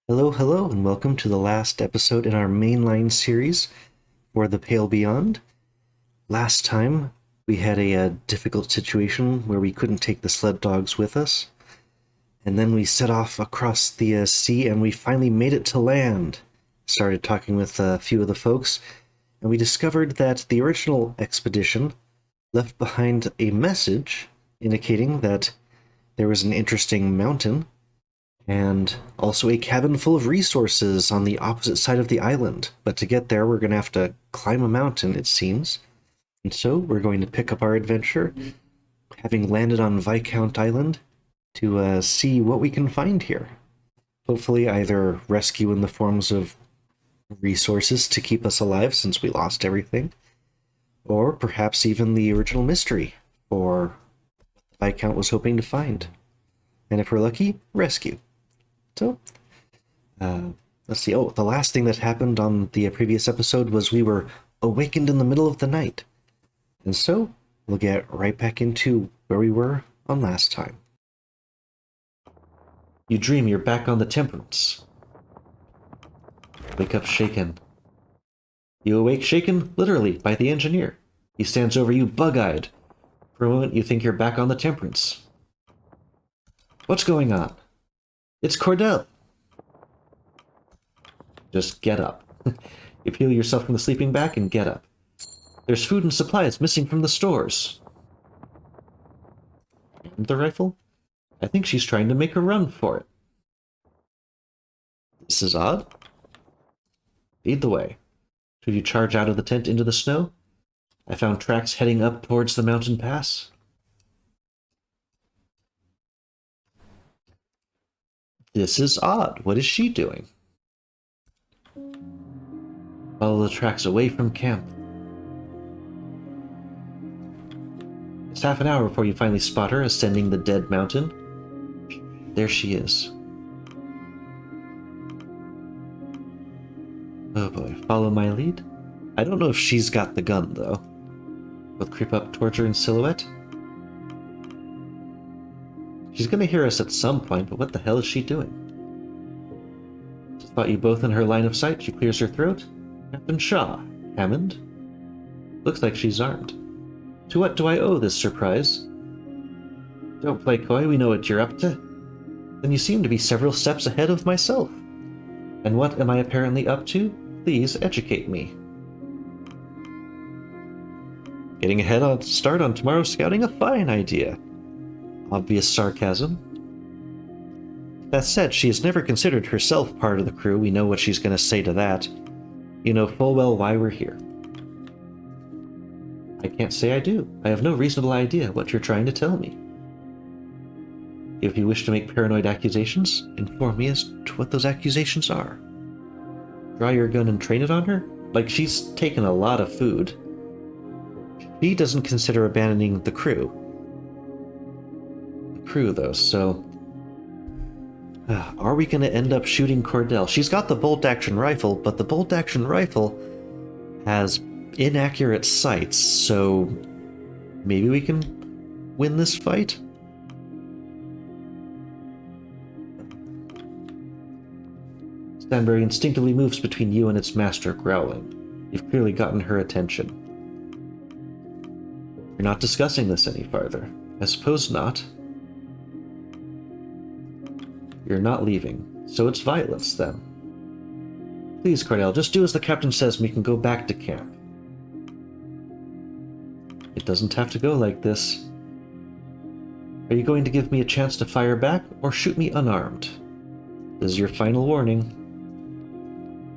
Hello, hello, and welcome to the last episode in our mainline series for The Pale Beyond. Last time, we had a difficult situation where we couldn't take the sled dogs with us, and then we set off across the sea and we finally made it to land. Started talking with a few of the folks, and we discovered that the original expedition left behind a message indicating that there was an interesting mountain and also a cabin full of resources on the opposite side of the island. But to get there, we're going to have to climb a mountain, it seems. And so we're going to pick up our adventure, having landed on Viscount Island, to see what we can find here. Hopefully either rescue in the forms of resources to keep us alive since we lost everything, or perhaps even the original mystery for what the Viscount was hoping to find. And if we're lucky, rescue. So, let's see. Oh, the last thing that happened on the previous episode was we were awakened in the middle of the night. And so, we'll get right back into where we were on last time. You dream you're back on the Temperance. Wake up shaken. You awake shaken, literally, by the engineer. He stands over you bug-eyed. For a moment, you think you're back on the Temperance. What's going on? It's Cordell. Just get up. You peel yourself from the sleeping bag and get up. There's food and supplies missing from the stores. And the rifle? I think she's trying to make a run for it. This is odd. Lead the way. Should you charge out of the tent into the snow? I found tracks heading up towards the mountain pass. This is odd. What is she doing? Follow the tracks away from camp. It's half an hour before you finally spot her ascending the dead mountain. There she is. Oh boy, follow my lead? I don't know if she's got the gun, though. We'll creep up towards her in silhouette. She's gonna hear us at some point, but what the hell is she doing? Spot you both in her line of sight, she clears her throat. Captain Shaw, Hammond? Looks like she's armed. To what do I owe this surprise? Don't play coy, we know what you're up to. Then you seem to be several steps ahead of myself. And what am I apparently up to? Please educate me. Getting a start on tomorrow's scouting, a fine idea. Obvious sarcasm. That said, she has never considered herself part of the crew. We know what she's going to say to that. You know full well why we're here. I can't say I do. I have no reasonable idea what you're trying to tell me. If you wish to make paranoid accusations, inform me as to what those accusations are. Draw your gun and train it on her? Like she's taken a lot of food. She doesn't consider abandoning the crew. Though, so are we going to end up shooting Cordell? She's got the bolt-action rifle, but the bolt-action rifle has inaccurate sights, so maybe we can win this fight? Stanbury instinctively moves between you and its master, growling. You've clearly gotten her attention. You're not discussing this any farther. I suppose not. You're not leaving, so it's violence, then. Please, Cordell, just do as the captain says and we can go back to camp. It doesn't have to go like this. Are you going to give me a chance to fire back, or shoot me unarmed? This is your final warning.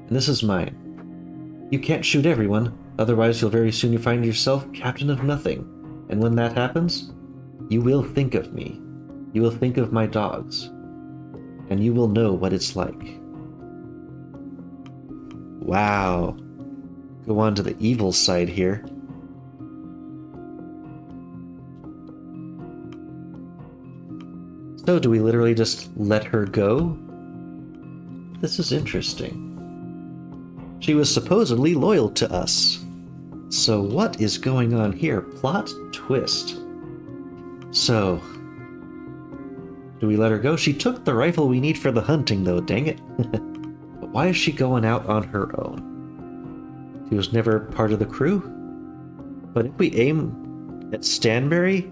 And this is mine. You can't shoot everyone, otherwise you'll very soon find yourself captain of nothing. And when that happens, you will think of me. You will think of my dogs. And you will know what it's like. Wow. Go on to the evil side here. So do we literally just let her go? This is interesting. She was supposedly loyal to us. So what is going on here? Plot twist. So, Do we let her go? She took the rifle we need for the hunting, though, dang it. But why is she going out on her own? She was never part of the crew? But if we aim at Stanberry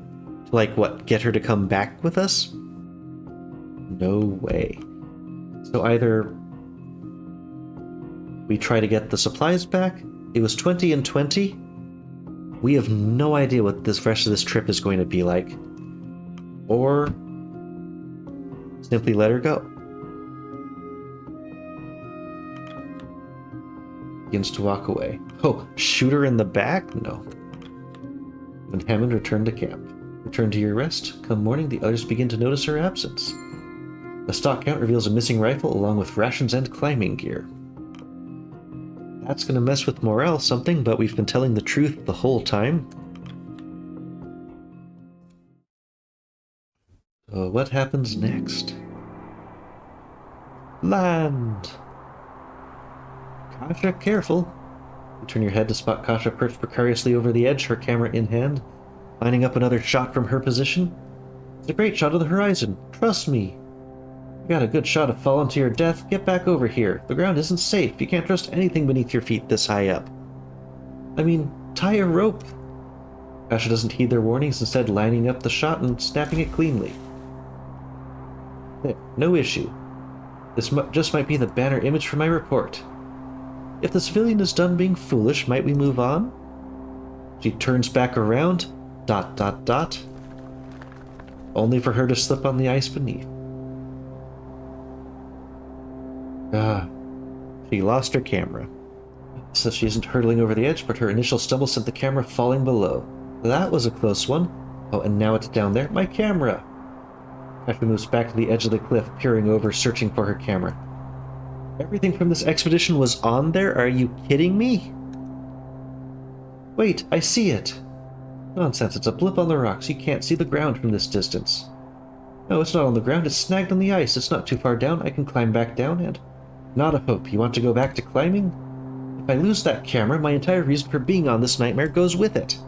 to, like, what, get her to come back with us? No way. So either we try to get the supplies back. It was 20 and 20. We have no idea what this rest of this trip is going to be like. Or simply let her go. Begins to walk away. Oh, shoot her in the back? No. When Hammond returned to camp. Return to your rest. Come morning, the others begin to notice her absence. The stock count reveals a missing rifle along with rations and climbing gear. That's gonna mess with morale something, but we've been telling the truth the whole time. So what happens next? Land! Kasha, careful. You turn your head to spot Kasha perched precariously over the edge, her camera in hand, lining up another shot from her position. It's a great shot of the horizon. Trust me. You got a good shot of falling to your death. Get back over here. The ground isn't safe. You can't trust anything beneath your feet this high up. I mean, tie a rope. Kasha doesn't heed their warnings, instead lining up the shot and snapping it cleanly. There, no issue. This just might be the banner image for my report. If the civilian is done being foolish, might we move on? She turns back around, ... only for her to slip on the ice beneath. She lost her camera. So she isn't hurtling over the edge, but her initial stumble sent the camera falling below. That was a close one. Oh, and now it's down there. My camera! Kasha moves back to the edge of the cliff, peering over, searching for her camera. Everything from this expedition was on there? Are you kidding me? Wait, I see it. Nonsense, it's a blip on the rocks. You can't see the ground from this distance. No, it's not on the ground. It's snagged on the ice. It's not too far down. I can climb back down and... Not a hope. You want to go back to climbing? If I lose that camera, my entire reason for being on this nightmare goes with it.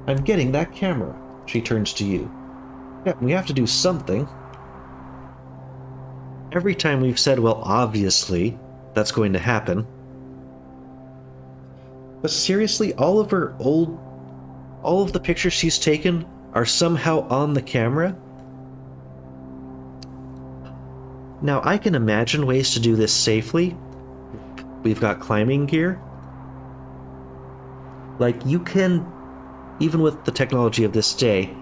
I'm getting that camera. She turns to you. Yeah, we have to do something. Every time we've said, well, obviously, that's going to happen. But seriously, all of the pictures she's taken are somehow on the camera? Now, I can imagine ways to do this safely. We've got climbing gear. Like, you can, even with the technology of this day,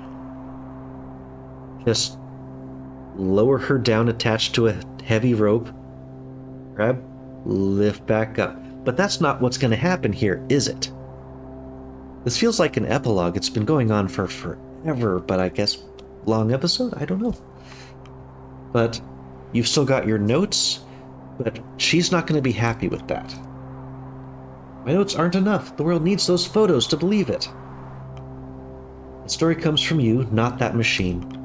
just lower her down attached to a heavy rope, grab, lift back up. But that's not what's going to happen here, is it? This feels like an epilogue. It's been going on for forever, but I guess long episode? I don't know. But you've still got your notes, but she's not going to be happy with that. My notes aren't enough. The world needs those photos to believe it. The story comes from you, not that machine.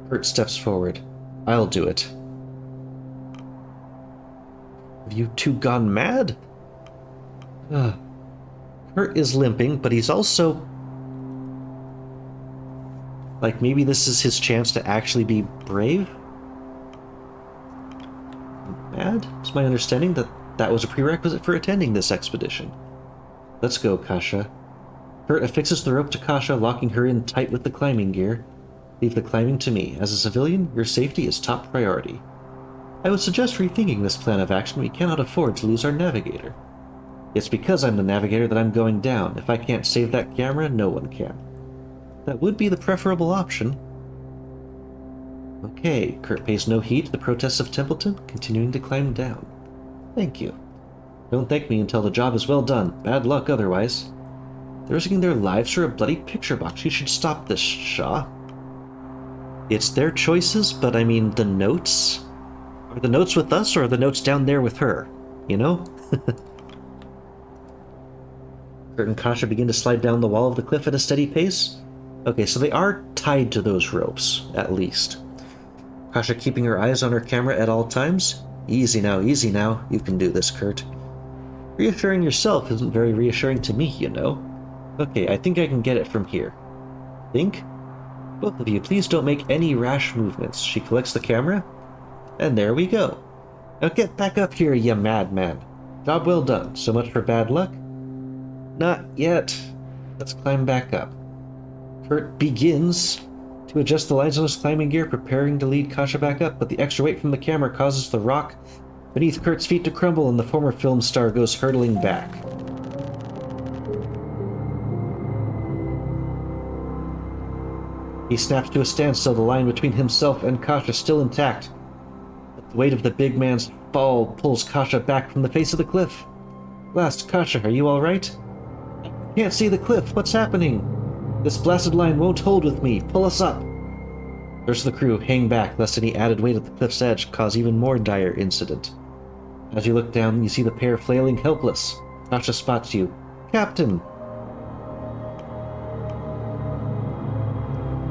Kurt steps forward. I'll do it. Have you two gone mad? Kurt is limping, but he's also... like, maybe this is his chance to actually be brave? Mad? It's my understanding that that was a prerequisite for attending this expedition. Let's go, Kasha. Kurt affixes the rope to Kasha, locking her in tight with the climbing gear. Leave the climbing to me. As a civilian, your safety is top priority. I would suggest rethinking this plan of action. We cannot afford to lose our navigator. It's because I'm the navigator that I'm going down. If I can't save that camera, no one can. That would be the preferable option. Okay, Kurt pays no heed to the protests of Templeton, continuing to climb down. Thank you. Don't thank me until the job is well done. Bad luck otherwise. They're risking their lives for a bloody picture box. You should stop this, Shaw. It's their choices, but I mean, the notes? Are the notes with us, or are the notes down there with her? You know? Kurt and Kasha begin to slide down the wall of the cliff at a steady pace. Okay, so they are tied to those ropes, at least. Kasha keeping her eyes on her camera at all times. Easy now, you can do this, Kurt. Reassuring yourself isn't very reassuring to me, you know. Okay, I think I can get it from here. Think? Both of you, please don't make any rash movements. She collects the camera, and there we go. Now get back up here, you madman. Job well done. So much for bad luck? Not yet. Let's climb back up. Kurt begins to adjust the lines on his climbing gear, preparing to lead Kasha back up, but the extra weight from the camera causes the rock beneath Kurt's feet to crumble, and the former film star goes hurtling back. He snaps to a standstill, the line between himself and Kasha still intact. But the weight of the big man's fall pulls Kasha back from the face of the cliff. Last, Kasha, are you alright? I can't see the cliff. What's happening? This blasted line won't hold with me. Pull us up. The rest of the crew hang back, lest any added weight at the cliff's edge cause even more dire incident. As you look down, you see the pair flailing helpless. Kasha spots you. Captain!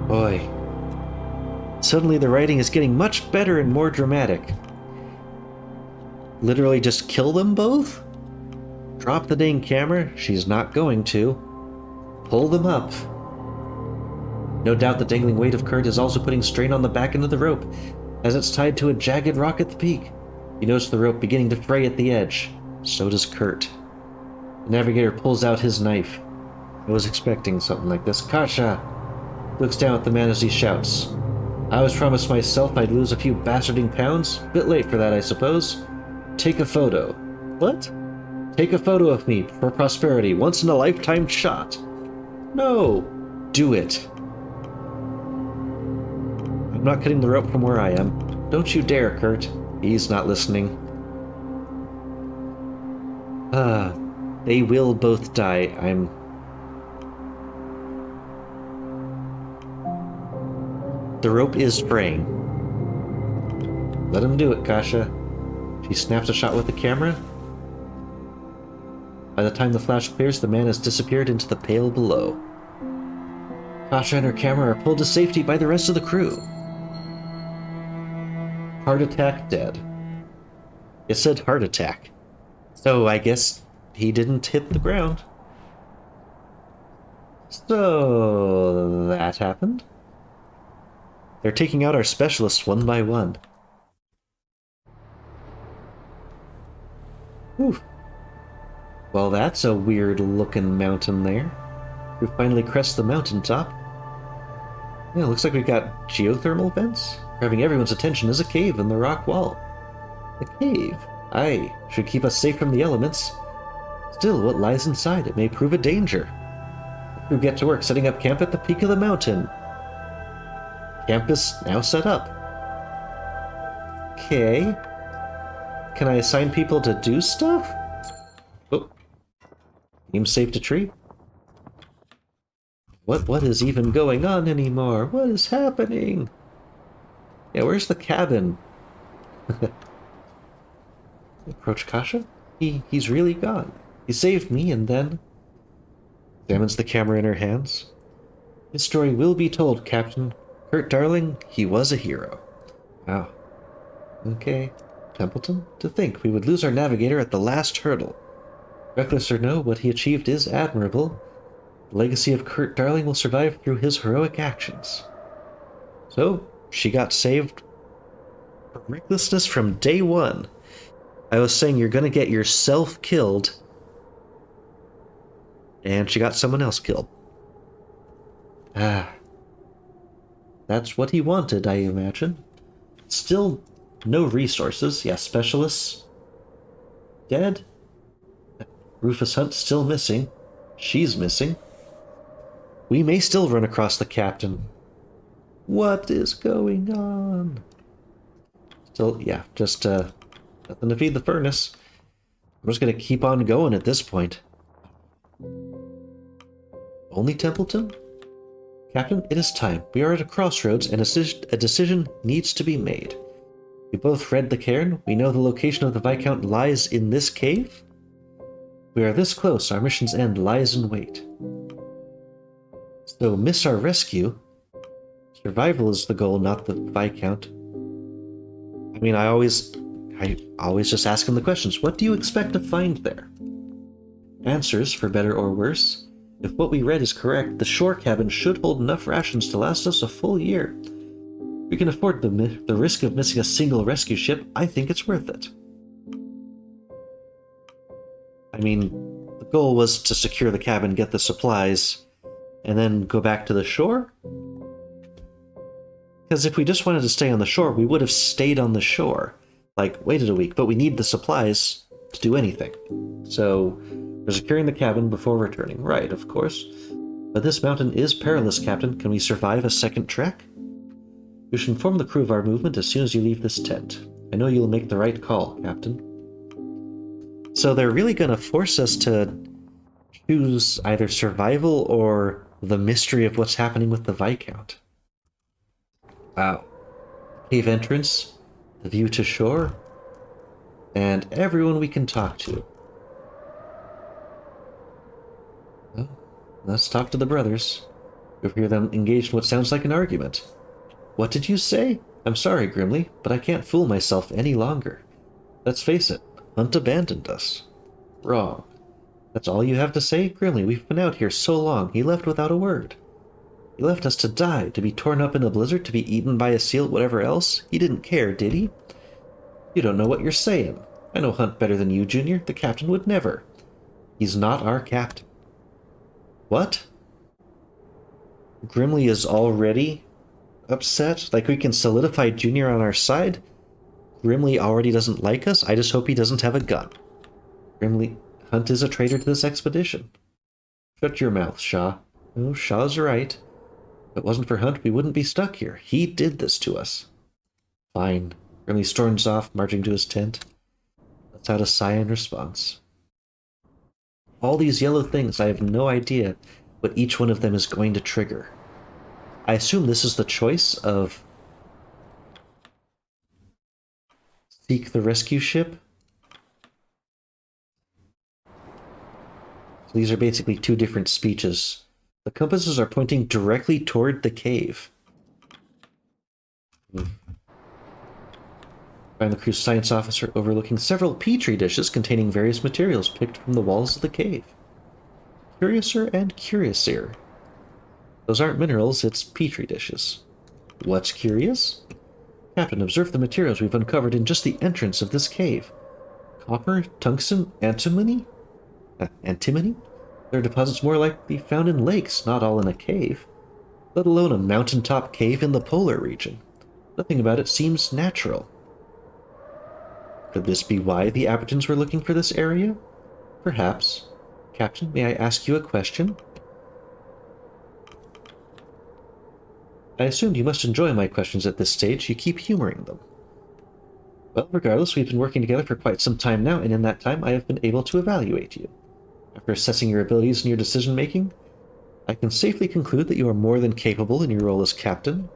Boy. Suddenly the writing is getting much better and more dramatic. Literally just kill them both? Drop the dang camera? She's not going to. Pull them up. No doubt the dangling weight of Kurt is also putting strain on the back end of the rope, as it's tied to a jagged rock at the peak. You notice the rope beginning to fray at the edge. So does Kurt. The navigator pulls out his knife. I was expecting something like this. Kasha! Looks down at the man as he shouts. I was promised myself I'd lose a few bastarding pounds. Bit late for that, I suppose. Take a photo. What? Take a photo of me for prosperity. Once in a lifetime shot. No. Do it. I'm not cutting the rope from where I am. Don't you dare, Kurt. He's not listening. They will both die. The rope is fraying. Let him do it, Kasha. She snaps a shot with the camera. By the time the flash clears, the man has disappeared into the pale below. Kasha and her camera are pulled to safety by the rest of the crew. Heart attack, dead. It said heart attack. So I guess he didn't hit the ground. So that happened. They're taking out our specialists one by one. Whew. Well, that's a weird-looking mountain there. We finally crest the mountaintop. Yeah, looks like we've got geothermal vents. Grabbing everyone's attention is a cave in the rock wall. A cave? Aye, should keep us safe from the elements. Still, what lies inside? It may prove a danger. We get to work setting up camp at the peak of the mountain. Camp is now set up. Okay. Can I assign people to do stuff? Oh. Aim safe to tree. What is even going on anymore? What is happening? Yeah, where's the cabin? Approach Kasha? He's really gone. He saved me and then... Examines the camera in her hands. His story will be told, Captain. Kurt Darling, he was a hero. Wow. Okay. Templeton? To think we would lose our navigator at the last hurdle. Reckless or no, what he achieved is admirable. The legacy of Kurt Darling will survive through his heroic actions. So, she got saved for recklessness from day one. I was saying you're gonna get yourself killed, and she got someone else killed. That's what he wanted, I imagine. Still no resources. Yeah, specialists dead. Rufus Hunt still missing. She's missing. We may still run across the captain. What is going on? Still, yeah, just nothing to feed the furnace. I'm just gonna keep on going at this point. Only Templeton? Captain, it is time. We are at a crossroads, and a decision needs to be made. We both read the cairn. We know the location of the Viscount lies in this cave. We are this close. Our mission's end lies in wait. So, miss our rescue. Survival is the goal, not the Viscount. I mean, I always just ask him the questions. What do you expect to find there? Answers, for better or worse. If what we read is correct, the shore cabin should hold enough rations to last us a full year. If we can afford the risk of missing a single rescue ship, I think it's worth it. I mean, the goal was to secure the cabin, get the supplies, and then go back to the shore? Because if we just wanted to stay on the shore, we would have stayed on the shore. Like, waited a week, but we need the supplies to do anything. So, we're securing the cabin before returning. Right, of course. But this mountain is perilous, Captain. Can we survive a second trek? You should inform the crew of our movement as soon as you leave this tent. I know you'll make the right call, Captain. So they're really going to force us to choose either survival or the mystery of what's happening with the Viscount. Wow. Cave entrance, the view to shore, and everyone we can talk to. Well, let's talk to the brothers. You'll hear them engaged in what sounds like an argument. What did you say? I'm sorry, Grimly, but I can't fool myself any longer. Let's face it, Hunt abandoned us. Wrong. That's all you have to say? Grimly, we've been out here so long, he left without a word. He left us to die, to be torn up in a blizzard, to be eaten by a seal, whatever else. He didn't care, did he? You don't know what you're saying. I know Hunt better than you, Junior. The captain would never. He's not our captain. What? Grimly is already upset? Like we can solidify Junior on our side? Grimly already doesn't like us? I just hope he doesn't have a gun. Grimly, Hunt is a traitor to this expedition. Shut your mouth, Shaw. No, Shaw's right. If it wasn't for Hunt, we wouldn't be stuck here. He did this to us. Fine. Grimly storms off, marching to his tent. Lets out a sigh in response. All these yellow things, I have no idea what each one of them is going to trigger. I assume this is the choice of seek the rescue ship. So these are basically two different speeches. The compasses are pointing directly toward the cave. Find the crew's science officer overlooking several petri dishes containing various materials picked from the walls of the cave. Curiouser and curiouser. Those aren't minerals, it's petri dishes. What's curious? Captain, observe the materials we've uncovered in just the entrance of this cave. Copper, tungsten, antimony? Antimony? There are deposits more likely found in lakes, not all in a cave. Let alone a mountaintop cave in the polar region. Nothing about it seems natural. Could this be why the Abertons were looking for this area? Perhaps. Captain, may I ask you a question? I assumed you must enjoy my questions at this stage. You keep humoring them. Well, regardless, we've been working together for quite some time now, and in that time I have been able to evaluate you. After assessing your abilities and your decision-making, I can safely conclude that you are more than capable in your role as captain.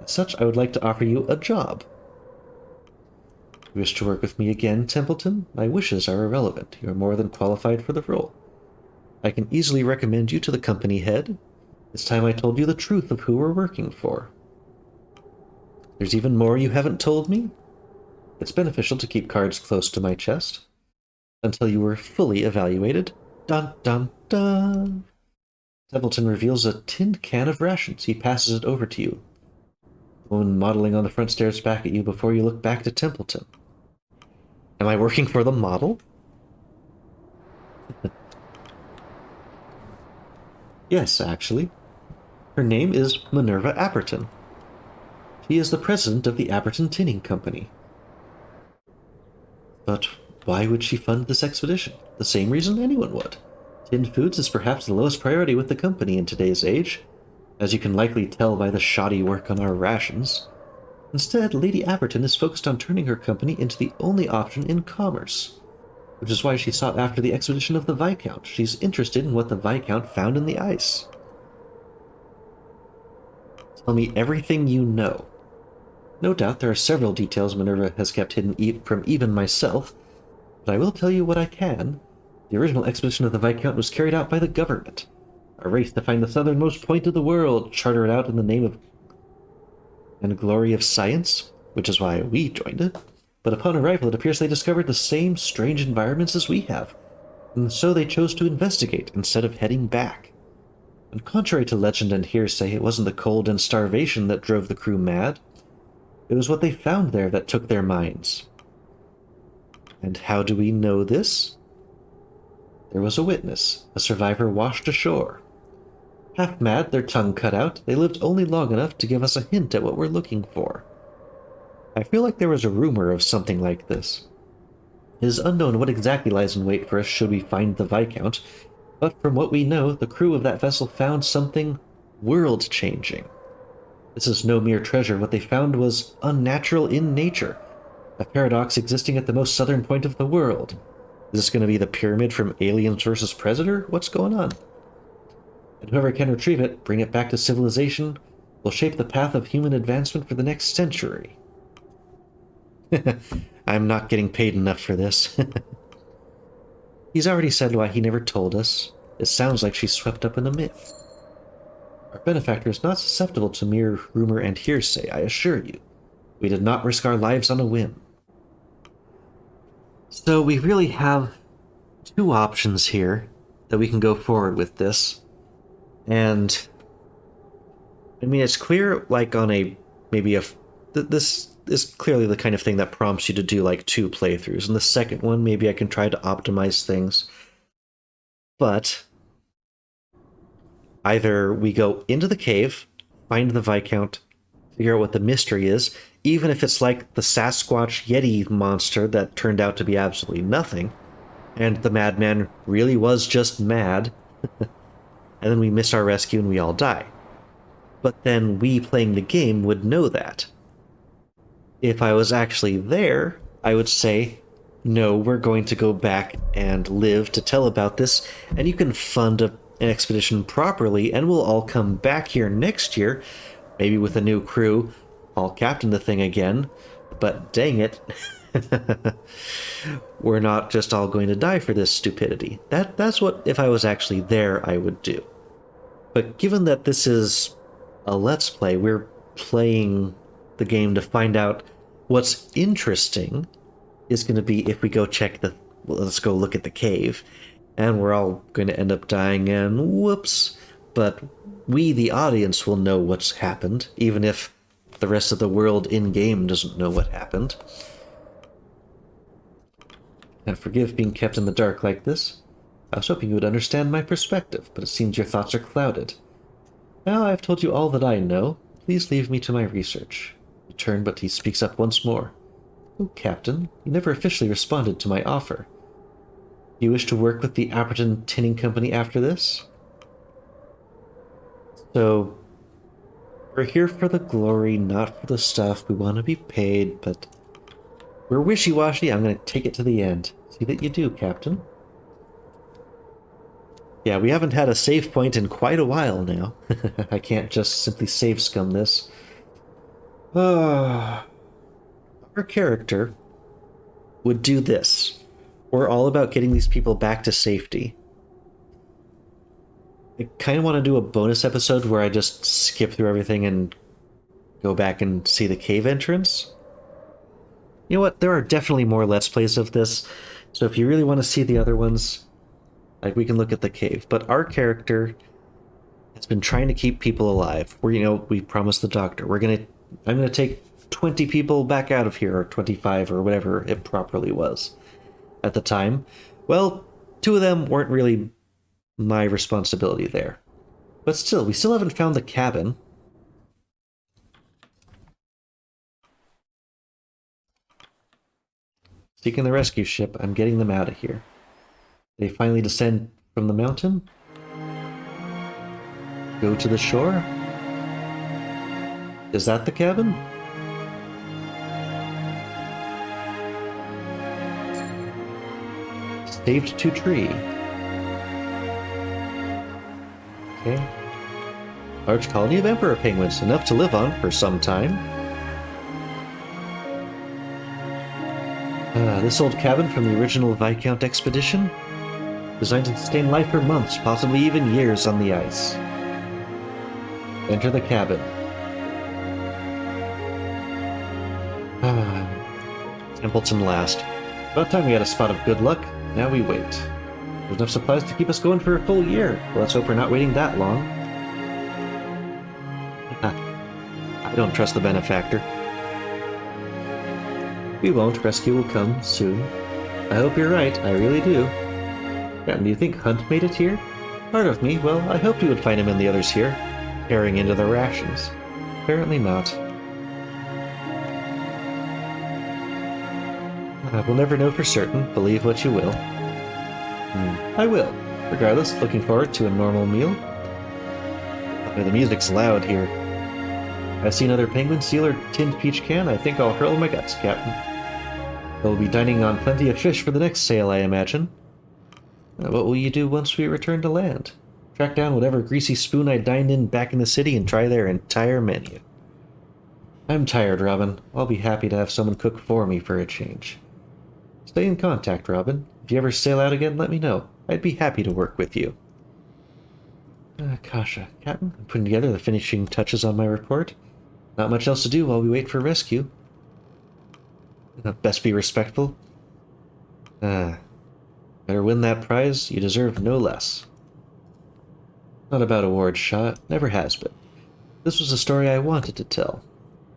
As such, I would like to offer you a job. You wish to work with me again, Templeton? My wishes are irrelevant. You are more than qualified for the role. I can easily recommend you to the company head. It's time I told you the truth of who we're working for. There's even more you haven't told me? It's beneficial to keep cards close to my chest. Until you were fully evaluated. Dun dun dun! Templeton reveals a tin can of rations. He passes it over to you. The woman modeling on the front stares back at you before you look back to Templeton. Am I working for the model? Yes, actually. Her name is Minerva Aberton. She is the president of the Aberton Tinning Company. But why would she fund this expedition? The same reason anyone would. Tinned foods is perhaps the lowest priority with the company in today's age, as you can likely tell by the shoddy work on our rations. Instead, Lady Aberton is focused on turning her company into the only option in commerce, which is why she sought after the expedition of the Viscount. She's interested in what the Viscount found in the ice. Tell me everything you know. No doubt there are several details Minerva has kept hidden from even myself, but I will tell you what I can. The original expedition of the Viscount was carried out by the government. A race to find the southernmost point of the world, chartered out in the name of and glory of science, which is why we joined it. But upon arrival, it appears they discovered the same strange environments as we have, and so they chose to investigate instead of heading back. And contrary to legend and hearsay, it wasn't the cold and starvation that drove the crew mad. It was what they found there that took their minds. And how do we know this? There was a witness, a survivor washed ashore. Half mad, their tongue cut out, they lived only long enough to give us a hint at what we're looking for. I feel like there was a rumor of something like this. It is unknown what exactly lies in wait for us should we find the Viscount, but from what we know, the crew of that vessel found something world-changing. This is no mere treasure. What they found was unnatural in nature, a paradox existing at the most southern point of the world. Is this going to be the pyramid from Aliens vs. Predator? What's going on? And whoever can retrieve it, bring it back to civilization, will shape the path of human advancement for the next century. I'm not getting paid enough for this. He's already said why he never told us. It sounds like she's swept up in a myth. Our benefactor is not susceptible to mere rumor and hearsay, I assure you. We did not risk our lives on a whim. So we really have two options here that we can go forward with this. And I mean, it's clear, like on a this is clearly the kind of thing that prompts you to do like 2 playthroughs. And the second one, maybe I can try to optimize things. But either we go into the cave, find the Viscount, figure out what the mystery is, even if it's like the Sasquatch Yeti monster that turned out to be absolutely nothing, and the madman really was just mad, and then we miss our rescue and we all die. But then we playing the game would know that. If I was actually there, I would say, no, we're going to go back and live to tell about this, and you can fund an expedition properly, and we'll all come back here next year, maybe with a new crew. I'll captain the thing again, but dang it, we're not just all going to die for this stupidity. That's what, if I was actually there, I would do. But given that this is a Let's Play, we're playing the game to find out what's interesting is going to be if we go let's go look at the cave, and we're all going to end up dying, and whoops. But we, the audience, will know what's happened, even if the rest of the world in-game doesn't know what happened. And forgive being kept in the dark like this. I was hoping you would understand my perspective, but it seems your thoughts are clouded. Now I've told you all that I know. Please leave me to my research. You turn, but he speaks up once more. Oh, Captain, you never officially responded to my offer. Do you wish to work with the Apperton Tinning Company after this? So, we're here for the glory, not for the stuff. We want to be paid, but we're wishy-washy. I'm going to take it to the end. See that you do, Captain. Yeah, we haven't had a save point in quite a while now. I can't just simply save scum this. Our character would do this. We're all about getting these people back to safety. I kind of want to do a bonus episode where I just skip through everything and go back and see the cave entrance. You know what? There are definitely more Let's Plays of this, so if you really want to see the other ones, like, we can look at the cave. But our character has been trying to keep people alive. We promised the doctor. I'm gonna take 20 people back out of here, or 25, or whatever it properly was at the time. Well, 2 of them weren't really my responsibility there. But still, we still haven't found the cabin. Seeking the rescue ship, I'm getting them out of here. They finally descend from the mountain. Go to the shore. Is that the cabin? Saved to tree. Okay. Large colony of emperor penguins, enough to live on for some time. This old cabin from the original Viscount expedition, designed to sustain life for months, possibly even years on the ice. Enter the cabin. Templeton last. About time we had a spot of good luck. Now we wait. There's enough supplies to keep us going for a full year. Well, let's hope we're not waiting that long. I don't trust the benefactor. We won't. Rescue will come soon. I hope you're right. I really do. Captain, do you think Hunt made it here? Part of me. Well, I hoped we would find him and the others here, tearing into the rations. Apparently not. We'll never know for certain. Believe what you will. I will. Regardless, looking forward to a normal meal. Oh, the music's loud here. I see another penguin, seal, or tinned peach can. I think I'll hurl my guts, Captain. We'll be dining on plenty of fish for the next sail, I imagine. What will you do once we return to land? Track down whatever greasy spoon I dined in back in the city and try their entire menu. I'm tired, Robin. I'll be happy to have someone cook for me for a change. Stay in contact, Robin. If you ever sail out again, let me know. I'd be happy to work with you. Kasha, Captain, I'm putting together the finishing touches on my report. Not much else to do while we wait for rescue. Best be respectful. Better win that prize. You deserve no less. Not about awards, Shaw. Never has been. This was a story I wanted to tell.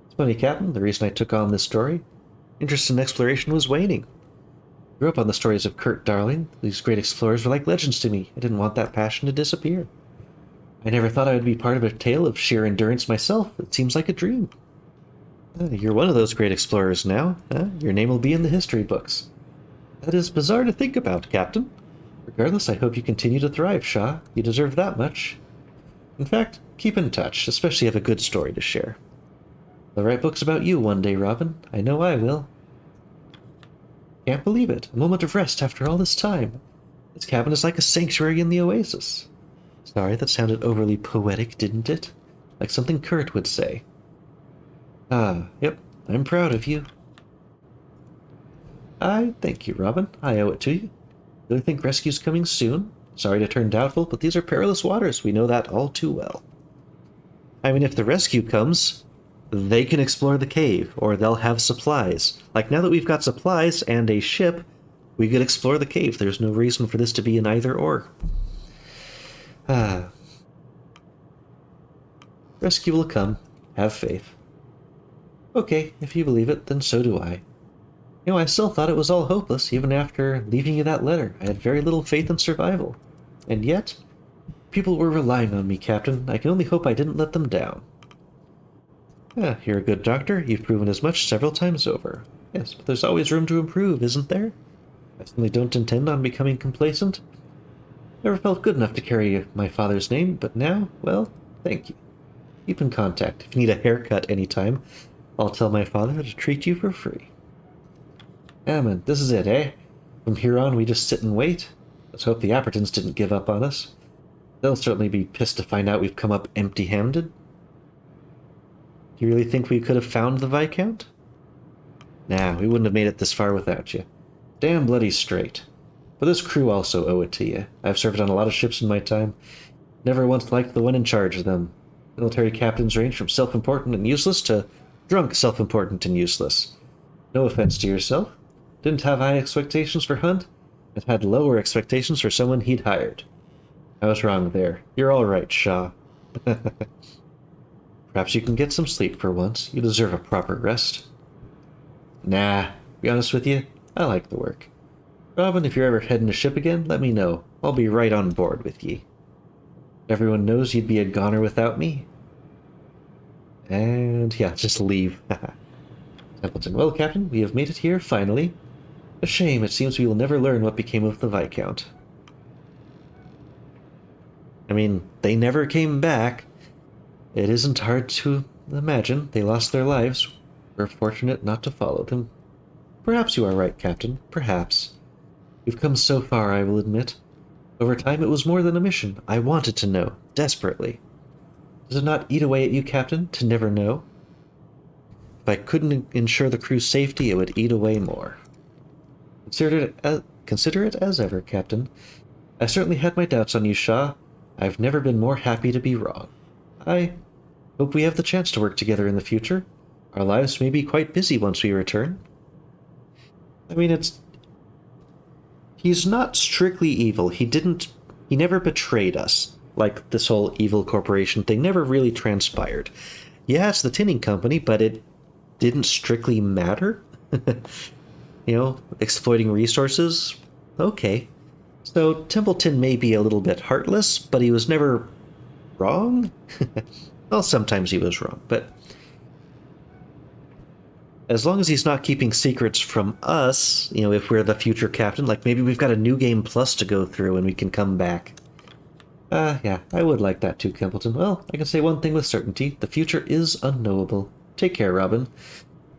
It's funny, Captain, the reason I took on this story. Interest in exploration was waning. I grew up on the stories of Kurt Darling. These great explorers were like legends to me. I didn't want that passion to disappear. I never thought I would be part of a tale of sheer endurance myself. It seems like a dream. You're one of those great explorers now. Your name will be in the history books. That is bizarre to think about, Captain. Regardless, I hope you continue to thrive, Shaw. You deserve that much. In fact, keep in touch, especially if you have a good story to share. I'll write books about you one day, Robin. I know I will. Can't believe it. A moment of rest after all this time. This cabin is like a sanctuary in the oasis. Sorry, that sounded overly poetic, didn't it? Like something Kurt would say. Yep. I'm proud of you. Thank you, Robin. I owe it to you. Really think rescue's coming soon? Sorry to turn doubtful, but these are perilous waters. We know that all too well. I mean, if the rescue comes, they can explore the cave, or they'll have supplies. Like, now that we've got supplies and a ship, we could explore the cave. There's no reason for this to be an either-or. Rescue will come. Have faith. Okay, if you believe it, then so do I. You know, I still thought it was all hopeless, even after leaving you that letter. I had very little faith in survival. And yet, people were relying on me, Captain. I can only hope I didn't let them down. You're a good doctor. You've proven as much several times over. Yes, but there's always room to improve, isn't there? I certainly don't intend on becoming complacent. Never felt good enough to carry my father's name, but now, well, thank you. Keep in contact. If you need a haircut anytime, I'll tell my father to treat you for free. Man, this is it, eh? From here on, we just sit and wait. Let's hope the Appertons didn't give up on us. They'll certainly be pissed to find out we've come up empty-handed. Do you really think we could have found the Viscount? Nah, we wouldn't have made it this far without you. Damn bloody straight. But this crew also owe it to you. I've served on a lot of ships in my time. Never once liked the one in charge of them. Military captains range from self-important and useless to drunk self-important and useless. No offense to yourself. Didn't have high expectations for Hunt, and had lower expectations for someone he'd hired. I was wrong there. You're all right, Shaw. Perhaps you can get some sleep for once. You deserve a proper rest. Nah, to be honest with you, I like the work. Robin, if you're ever heading a ship again, let me know. I'll be right on board with ye. Everyone knows you'd be a goner without me. And yeah, just leave. Templeton. Well, Captain, we have made it here, finally. A shame, it seems we will never learn what became of the Viscount. I mean, they never came back. It isn't hard to imagine. They lost their lives. We're fortunate not to follow them. Perhaps you are right, Captain. Perhaps. We've come so far, I will admit. Over time, it was more than a mission. I wanted to know, desperately. Does it not eat away at you, Captain, to never know? If I couldn't ensure the crew's safety, it would eat away more. Consider it as ever, Captain. I certainly had my doubts on you, Shaw. I've never been more happy to be wrong. I hope we have the chance to work together in the future. Our lives may be quite busy once we return. I mean, he's not strictly evil. He never betrayed us. Like, this whole evil corporation thing never really transpired. Yeah, it's the tinning company, but it didn't strictly matter. Exploiting resources? Okay. So Templeton may be a little bit heartless, but he was never wrong? Well, sometimes he was wrong, but as long as he's not keeping secrets from us, if we're the future captain, like maybe we've got a new game plus to go through and we can come back. Yeah, I would like that too, Templeton. Well, I can say one thing with certainty. The future is unknowable. Take care, Robin.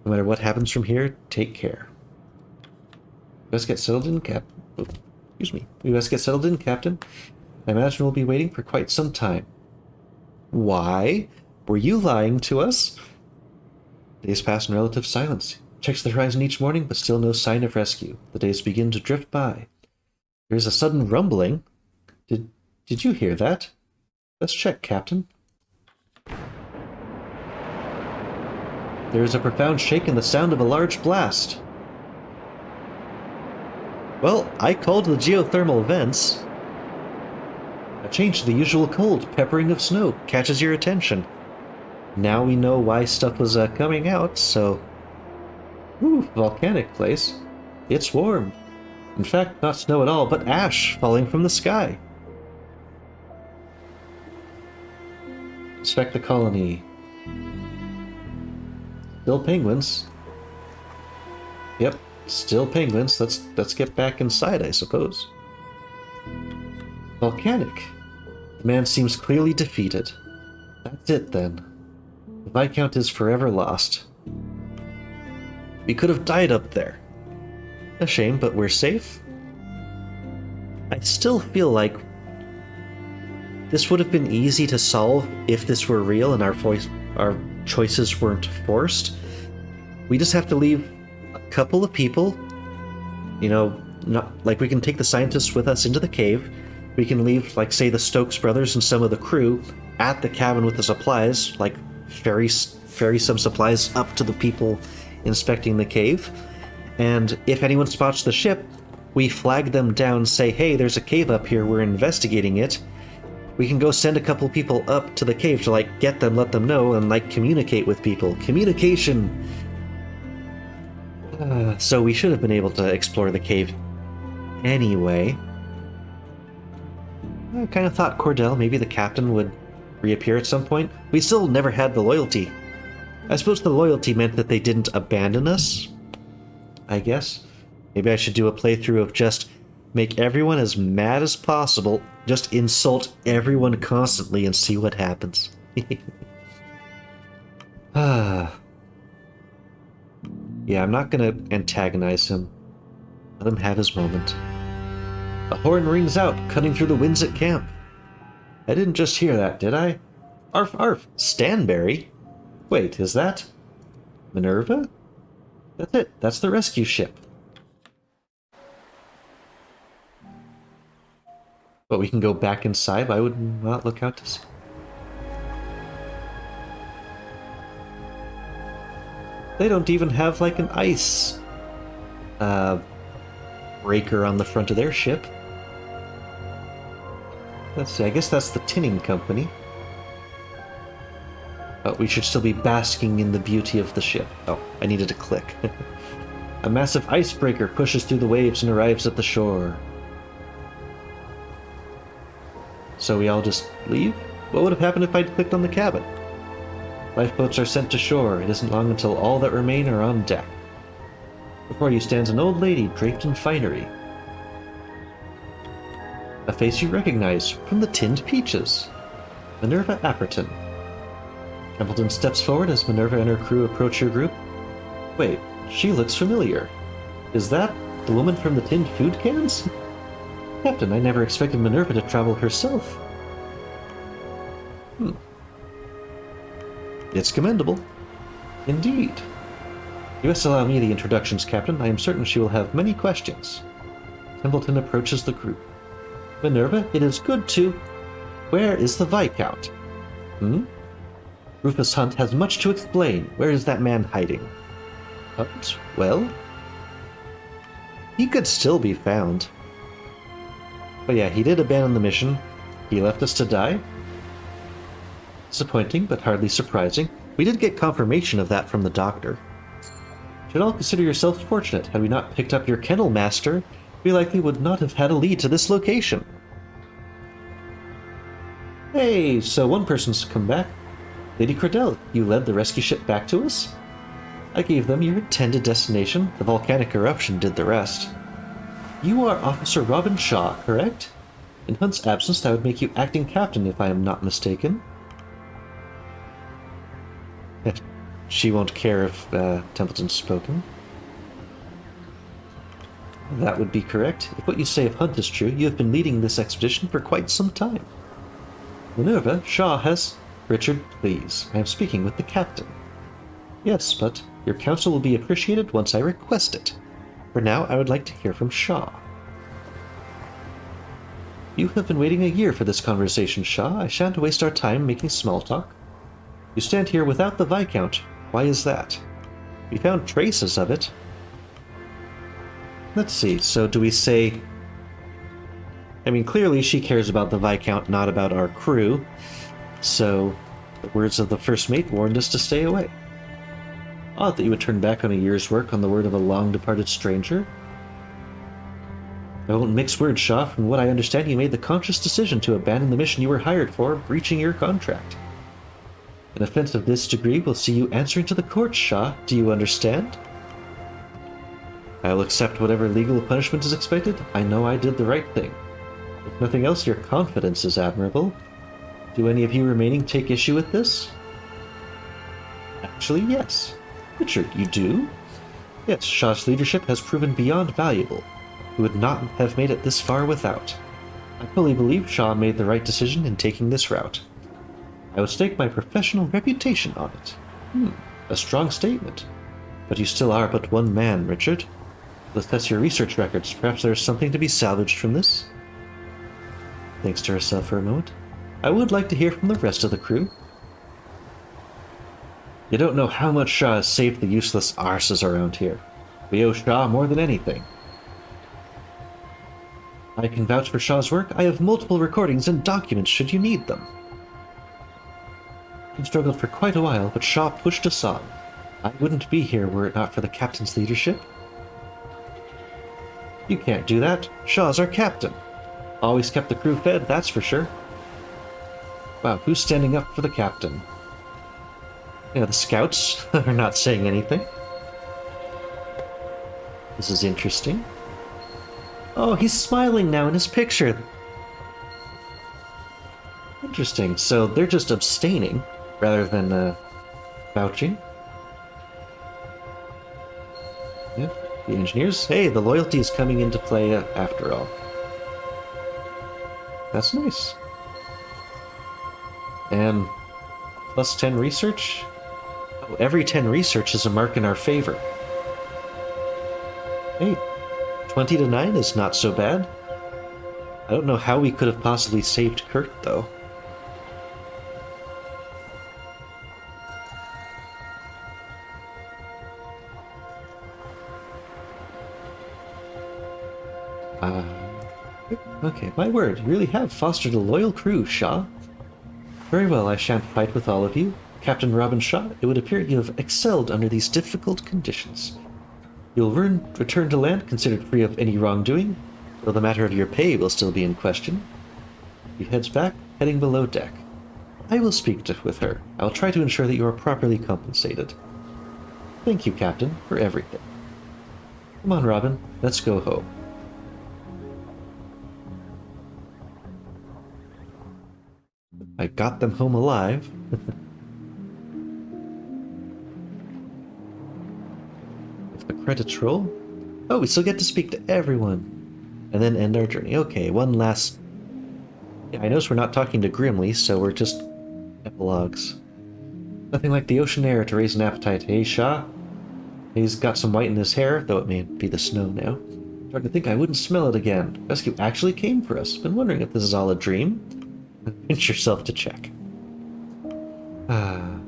No matter what happens from here, take care. Let's get settled in, excuse me. We must get settled in, Captain. I imagine we'll be waiting for quite some time. Why? Were you lying to us? Days pass in relative silence. Checks the horizon each morning, but still no sign of rescue. The days begin to drift by. There is a sudden rumbling. Did you hear that? Let's check, Captain. There is a profound shake and the sound of a large blast. Well, I called the geothermal vents. A change to the usual cold peppering of snow catches your attention. Now we know why stuff was coming out, so... Ooh, volcanic place. It's warm. In fact, not snow at all, but ash falling from the sky. Inspect the colony. Still penguins. Yep, still penguins. Let's get back inside, I suppose. Volcanic. The man seems clearly defeated. That's it, then. The Viscount is forever lost. We could have died up there. A shame, but we're safe. I still feel like this would have been easy to solve if this were real and our choices weren't forced. We just have to leave a couple of people, not like we can take the scientists with us into the cave. We can leave, like, say, the Stokes brothers and some of the crew at the cabin with the supplies, like ferry some supplies up to the people inspecting the cave. And if anyone spots the ship, we flag them down, say, hey, there's a cave up here, we're investigating it. We can go send a couple people up to the cave to, like, get them, let them know, and, like, communicate with people. Communication! So we should have been able to explore the cave anyway. I kind of thought Cordell, maybe the captain, would reappear at some point. We still never had the loyalty. I suppose the loyalty meant that they didn't abandon us, I guess. Maybe I should do a playthrough of just make everyone as mad as possible, just insult everyone constantly and see what happens. Yeah, I'm not gonna antagonize him. Let him have his moment. A horn rings out, cutting through the winds at camp. I didn't just hear that, did I? Arf, arf, Stanberry? Wait, is that Minerva? That's it, that's the rescue ship. But we can go back inside, I would not look out to see. They don't even have, like, an ice breaker on the front of their ship. Let's see, I guess that's the tinning company. But we should still be basking in the beauty of the ship. Oh, I needed to click. A massive icebreaker pushes through the waves and arrives at the shore. So we all just leave? What would have happened if I'd clicked on the cabin? Lifeboats are sent to shore. It isn't long until all that remain are on deck. Before you stands an old lady draped in finery. A face you recognize from the Tinned Peaches. Minerva Apperton. Templeton steps forward as Minerva and her crew approach your group. Wait, she looks familiar. Is that the woman from the tinned food cans? Captain, I never expected Minerva to travel herself. It's commendable. Indeed. You must allow me the introductions, Captain. I am certain she will have many questions. Templeton approaches the group. Minerva, it is good to... Where is the Viscount? Rufus Hunt has much to explain. Where is that man hiding? Hunt? Well? He could still be found. But yeah, he did abandon the mission. He left us to die. Disappointing, but hardly surprising. We did get confirmation of that from the doctor. You should all consider yourselves fortunate. Had we not picked up your kennel master, we likely would not have had a lead to this location. Hey, so one person's come back. Lady Cordell, you led the rescue ship back to us? I gave them your intended destination. The volcanic eruption did the rest. You are Officer Robin Shaw, correct? In Hunt's absence, that would make you acting captain, if I am not mistaken. She won't care if Templeton's spoken. That would be correct. If what you say of Hunt is true, you have been leading this expedition for quite some time. Minerva, Shaw has... Richard, please. I am speaking with the captain. Yes, but your counsel will be appreciated once I request it. For now, I would like to hear from Shaw. You have been waiting a year for this conversation, Shaw. I shan't waste our time making small talk. You stand here without the Viscount. Why is that? We found traces of it. Let's see, so do we say... I mean, clearly she cares about the Viscount, not about our crew. So, the words of the first mate warned us to stay away. Odd that you would turn back on a year's work on the word of a long-departed stranger. I won't mix words, Shaw. From what I understand, you made the conscious decision to abandon the mission you were hired for, breaching your contract. An offense of this degree will see you answering to the courts, Shaw. Do you understand? I'll accept whatever legal punishment is expected. I know I did the right thing. If nothing else, your confidence is admirable. Do any of you remaining take issue with this? Actually, yes. Richard, you do? Yes, Shaw's leadership has proven beyond valuable. He would not have made it this far without. I fully believe Shaw made the right decision in taking this route. I would stake my professional reputation on it. A strong statement. But you still are but one man, Richard. Let's test your research records. Perhaps there is something to be salvaged from this? Thinks to herself for a moment. I would like to hear from the rest of the crew. You don't know how much Shaw has saved the useless arses around here. We owe Shaw more than anything. I can vouch for Shaw's work. I have multiple recordings and documents should you need them. He struggled for quite a while, but Shaw pushed us on. I wouldn't be here were it not for the captain's leadership. You can't do that. Shaw's our captain. Always kept the crew fed, that's for sure. Wow, who's standing up for the captain? Yeah, the scouts are not saying anything. This is interesting. Oh, he's smiling now in his picture. Interesting. So they're just abstaining rather than vouching. Yeah, the engineers. Hey, the loyalty is coming into play after all. That's nice. And plus 10 research? Oh, every 10 research is a mark in our favor. Hey, 20 to 9 is not so bad. I don't know how we could have possibly saved Kurt, though. Okay, my word, you really have fostered a loyal crew, Shaw. Very well, I shan't fight with all of you. Captain Robin Shaw, it would appear you have excelled under these difficult conditions. You'll return to land considered free of any wrongdoing, though the matter of your pay will still be in question. He heads back, heading below deck. I will speak with her. I'll try to ensure that you are properly compensated. Thank you, Captain, for everything. Come on, Robin, let's go home. I got them home alive. If the credits roll... Oh, we still get to speak to everyone. And then end our journey. Okay, one last... Yeah, I notice we're not talking to Grimly, so we're just... epilogues. Nothing like the ocean air to raise an appetite. Hey, Shaw? He's got some white in his hair, though it may be the snow now. Starting to think I wouldn't smell it again. Rescue actually came for us. Been wondering if this is all a dream. Pinch yourself to check. I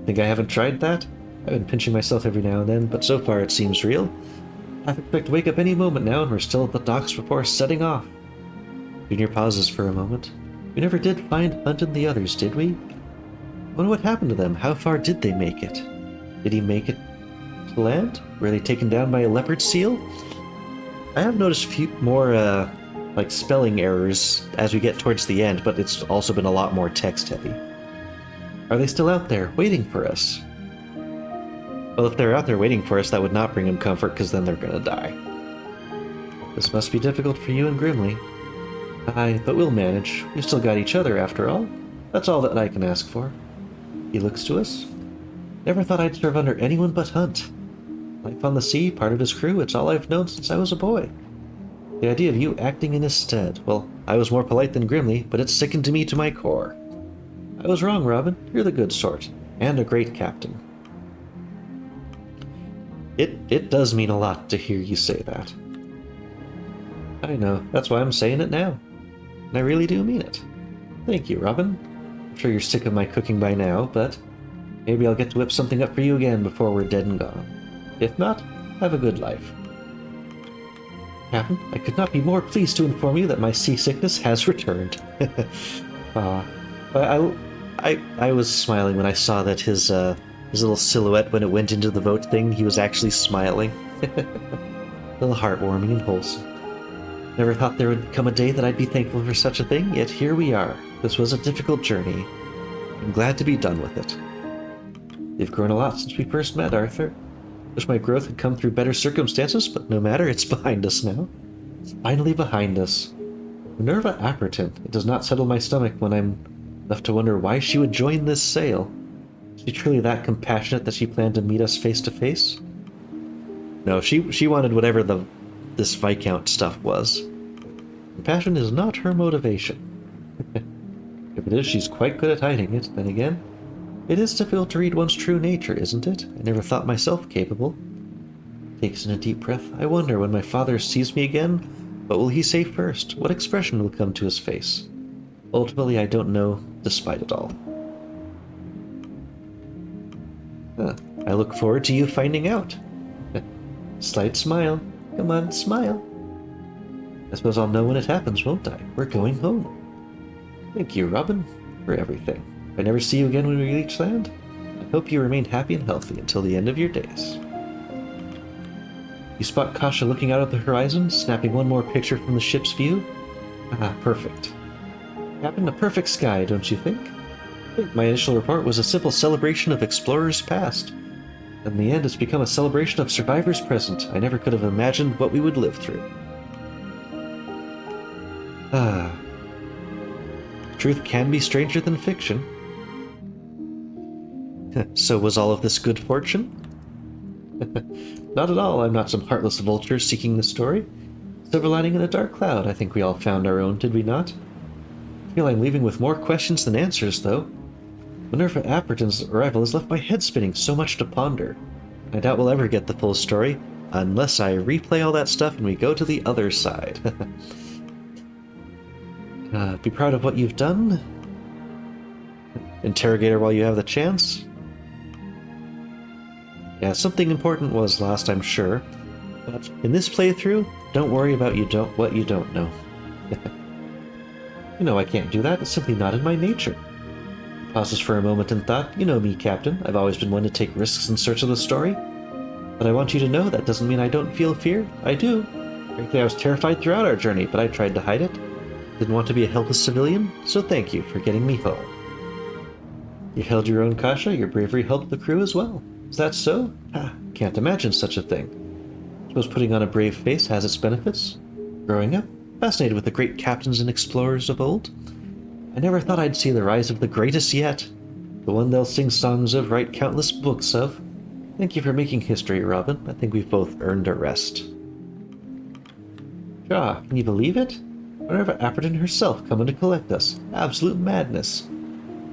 think I haven't tried that. I've been pinching myself every now and then, but so far it seems real. I expect to wake up any moment now, and we're still at the docks before setting off. Junior pauses for a moment. We never did find Hunt and the others, did we? I wonder what happened to them. How far did they make it? Did he make it to land? Were they taken down by a leopard seal? I have noticed more, like, spelling errors as we get towards the end, but it's also been a lot more text-heavy. Are they still out there, waiting for us? Well, if they're out there waiting for us, that would not bring them comfort, because then they're gonna die. This must be difficult for you and Grimly. Aye, but we'll manage. We've still got each other, after all. That's all that I can ask for. He looks to us. Never thought I'd serve under anyone but Hunt. Life on the sea, part of his crew, it's all I've known since I was a boy. The idea of you acting in his stead, well, I was more polite than Grimly, but it sickened me to my core. I was wrong, Robin. You're the good sort, and a great captain. It does mean a lot to hear you say that. I know, that's why I'm saying it now. And I really do mean it. Thank you, Robin. I'm sure you're sick of my cooking by now, but maybe I'll get to whip something up for you again before we're dead and gone. If not, have a good life. Captain, I could not be more pleased to inform you that my seasickness has returned. I was smiling when I saw that his little silhouette when it went into the vote thing, he was actually smiling. A little heartwarming and wholesome. Never thought there would come a day that I'd be thankful for such a thing, yet here we are. This was a difficult journey. I'm glad to be done with it. You've grown a lot since we first met, Arthur. Wish my growth had come through better circumstances, but no matter, it's behind us now. It's finally behind us. Minerva Apperton. It does not settle my stomach when I'm left to wonder why she would join this sail. Is she truly that compassionate that she planned to meet us face to face? No, she wanted whatever this Viscount stuff was. Compassion is not her motivation. If it is, she's quite good at hiding it. Then again, it is difficult to read one's true nature, isn't it? I never thought myself capable. Takes in a deep breath. I wonder when my father sees me again, what will he say first? What expression will come to his face? Ultimately, I don't know, despite it all. I look forward to you finding out. Slight smile. Come on, smile. I suppose I'll know when it happens, won't I? We're going home. Thank you, Robin, for everything. If I never see you again when we reach land, I hope you remain happy and healthy until the end of your days. You spot Kasha looking out at the horizon, snapping one more picture from the ship's view? Ah, perfect. Captain, a perfect sky, don't you think? I think my initial report was a simple celebration of explorers past. In the end, it's become a celebration of survivors present. I never could have imagined what we would live through. Truth can be stranger than fiction. So was all of this good fortune? Not at all. I'm not some heartless vulture seeking the story. Silver lining in a dark cloud. I think we all found our own, did we not? I feel I'm leaving with more questions than answers, though. Minerva Apperton's arrival has left my head spinning, so much to ponder. I doubt we'll ever get the full story, unless I replay all that stuff and we go to the other side. Be proud of what you've done. Interrogate her while you have the chance. Yeah, something important was lost, I'm sure. But in this playthrough, don't worry about what you don't know. You know I can't do that. It's simply not in my nature. Pauses for a moment and thought, you know me, Captain. I've always been one to take risks in search of the story. But I want you to know that doesn't mean I don't feel fear. I do. Frankly, I was terrified throughout our journey, but I tried to hide it. Didn't want to be a helpless civilian, so thank you for getting me home. You held your own, Kasha. Your bravery helped the crew as well. Is that so? Can't imagine such a thing. Suppose putting on a brave face has its benefits. Growing up, fascinated with the great captains and explorers of old. I never thought I'd see the rise of the greatest yet. The one they'll sing songs of, write countless books of. Thank you for making history, Robin. I think we've both earned a rest. Shaw, can you believe it? Minerva Apperton herself coming to collect us. Absolute madness.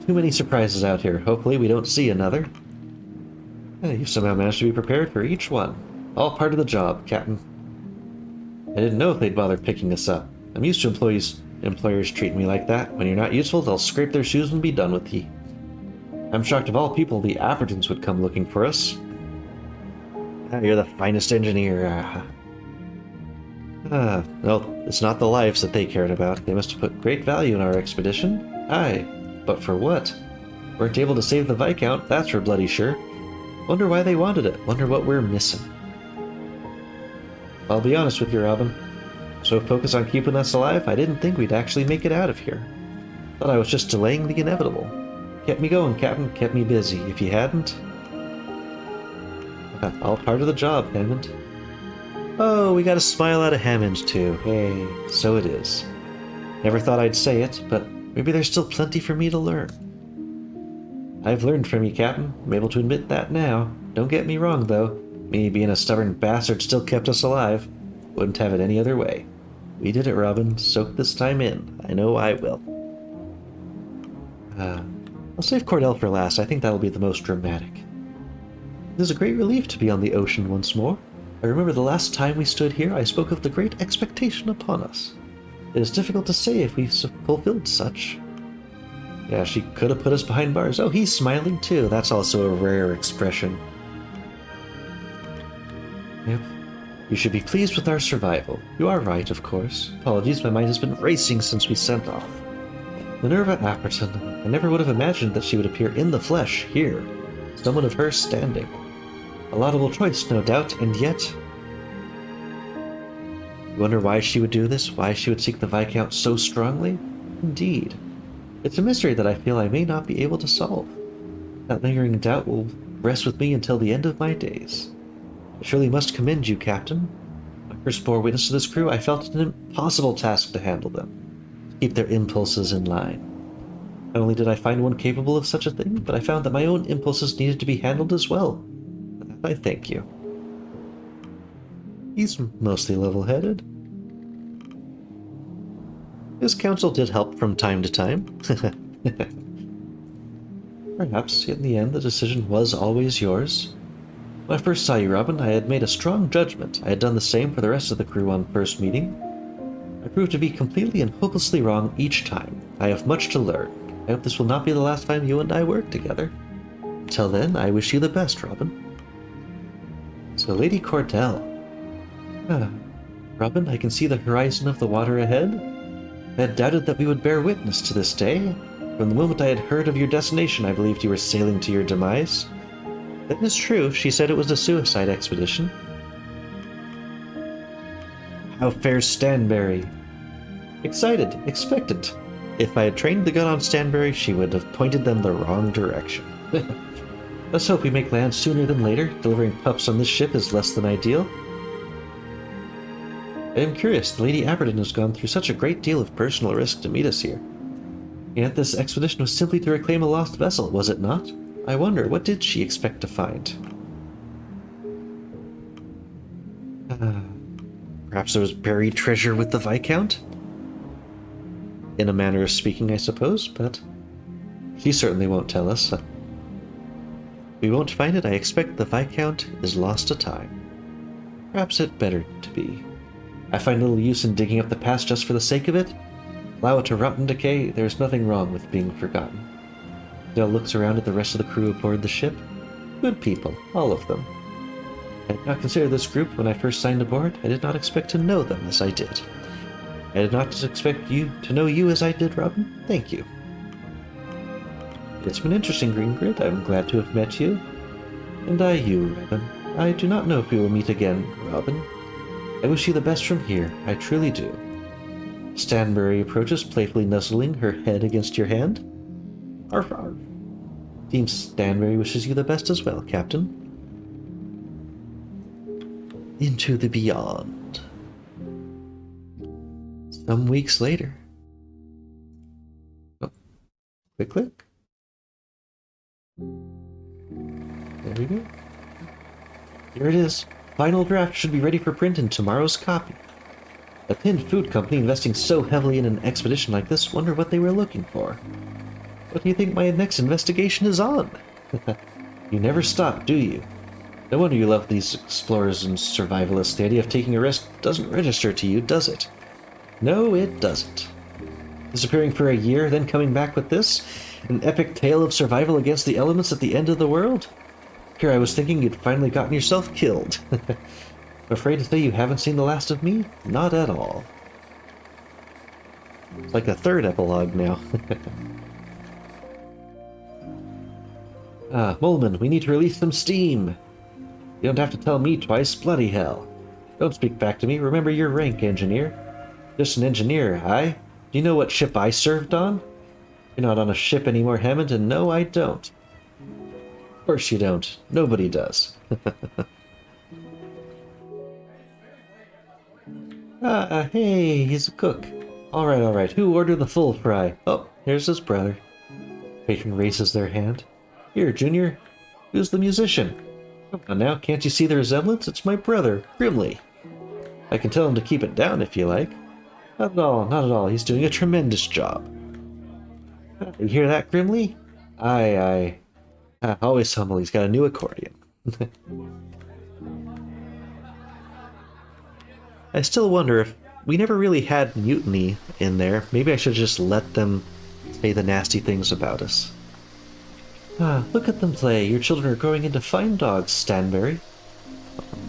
Too many surprises out here. Hopefully we don't see another. You've somehow managed to be prepared for each one. All part of the job, Captain. I didn't know if they'd bother picking us up. I'm used to employers treating me like that. When you're not useful, they'll scrape their shoes and be done with you. I'm shocked of all people the Appertons would come looking for us. You're the finest engineer. No, it's not the lives that they cared about. They must have put great value in our expedition. Aye, but for what? Weren't able to save the Viscount, that's for bloody sure. Wonder why they wanted it. Wonder what we're missing. I'll be honest with you, Robin. So focused on keeping us alive, I didn't think we'd actually make it out of here. Thought I was just delaying the inevitable. Kept me going, Captain. Kept me busy. If you hadn't... all part of the job, Hammond. Oh, we got a smile out of Hammond, too. Hey, so it is. Never thought I'd say it, but maybe there's still plenty for me to learn. I've learned from you, Captain. I'm able to admit that now. Don't get me wrong, though. Me being a stubborn bastard still kept us alive. Wouldn't have it any other way. We did it, Robin. Soak this time in. I know I will. I'll save Cordell for last. I think that'll be the most dramatic. It is a great relief to be on the ocean once more. I remember the last time we stood here, I spoke of the great expectation upon us. It is difficult to say if we fulfilled such. Yeah, she could have put us behind bars. Oh, he's smiling too. That's also a rare expression. Yep. You should be pleased with our survival. You are right, of course. Apologies, my mind has been racing since we sent off. Minerva Apperton. I never would have imagined that she would appear in the flesh, here. Someone of her standing. A laudable choice, no doubt, and yet... You wonder why she would do this? Why she would seek the Viscount so strongly? Indeed. It's a mystery that I feel I may not be able to solve. That lingering doubt will rest with me until the end of my days. I surely must commend you, Captain. When I first bore witness to this crew, I felt it an impossible task to handle them. Keep their impulses in line. Not only did I find one capable of such a thing, but I found that my own impulses needed to be handled as well. For that I thank you. He's mostly level-headed. His counsel did help from time to time. Perhaps, in the end, the decision was always yours. When I first saw you, Robin, I had made a strong judgment. I had done the same for the rest of the crew on first meeting. I proved to be completely and hopelessly wrong each time. I have much to learn. I hope this will not be the last time you and I work together. Until then, I wish you the best, Robin. So, Lady Cordell. Robin, I can see the horizon of the water ahead. I had doubted that we would bear witness to this day. From the moment I had heard of your destination, I believed you were sailing to your demise. That is true. She said it was a suicide expedition. How fares Stanbury? Excited, expectant. If I had trained the gun on Stanbury, she would have pointed them the wrong direction. Let's hope we make land sooner than later. Delivering pups on this ship is less than ideal. I am curious. The Lady Apperton has gone through such a great deal of personal risk to meet us here. Yet this expedition was simply to reclaim a lost vessel, was it not? I wonder, what did she expect to find? Perhaps there was buried treasure with the Viscount? In a manner of speaking, I suppose, but she certainly won't tell us. We won't find it. I expect the Viscount is lost to time. Perhaps it better to be. I find little use in digging up the past just for the sake of it. Allow it to rot and decay. There's nothing wrong with being forgotten. Dell looks around at the rest of the crew aboard the ship. Good people, all of them. I did not consider this group when I first signed aboard. I did not expect to know them as I did. I did not expect you to know you as I did, Robin. Thank you. It's been interesting, Greengrid. I'm glad to have met you. And I you, Robin. I do not know if we will meet again, Robin. I wish you the best from here. I truly do. Stanbury approaches, playfully nuzzling her head against your hand. Arf, arf. Team Stanbury wishes you the best as well, Captain. Into the beyond. Some weeks later. Oh, click, click. There we go. Here it is. Final draft should be ready for print in tomorrow's copy. A tinned food company investing so heavily in an expedition like this, wonder what they were looking for. What do you think my next investigation is on? You never stop, do you? No wonder you love these explorers and survivalists. The idea of taking a risk doesn't register to you, does it? No, it doesn't. Disappearing for a year, then coming back with this? An epic tale of survival against the elements at the end of the world? Here I was thinking you'd finally gotten yourself killed. I'm afraid to say you haven't seen the last of me? Not at all. It's like a third epilogue now. Molman, we need to release some steam. You don't have to tell me twice, bloody hell. Don't speak back to me, remember your rank, engineer. Just an engineer, aye? Do you know what ship I served on? You're not on a ship anymore, Hammond, and no, I don't. Of course you don't. Nobody does. Hey, he's a cook. Alright, who ordered the full fry? Oh, here's his brother. Patron raises their hand. Here, Junior. Who's the musician? Come on now, can't you see the resemblance? It's my brother, Grimley. I can tell him to keep it down if you like. Not at all, not at all. He's doing a tremendous job. You hear that, Grimley? Aye. Always humble, he's got a new accordion. I still wonder if we never really had mutiny in there. Maybe I should just let them say the nasty things about us. Look at them play. Your children are growing into fine dogs, Stanbury.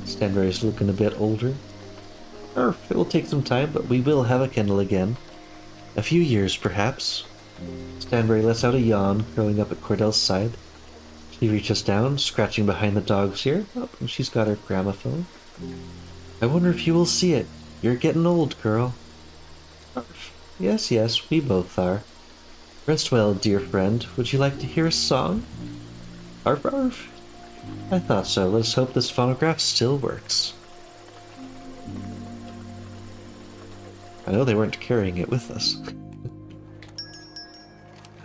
Stanbury's looking a bit older. It will take some time, but we will have a kennel again. A few years, perhaps. Stanbury lets out a yawn, curling up at Cordell's side. She reaches down, scratching behind the dog's ear. Oh, and she's got her gramophone. I wonder if you will see it. You're getting old, girl. Yes, we both are. Rest well, dear friend. Would you like to hear a song? Arf, arf. I thought so. Let's hope this phonograph still works. I know they weren't carrying it with us.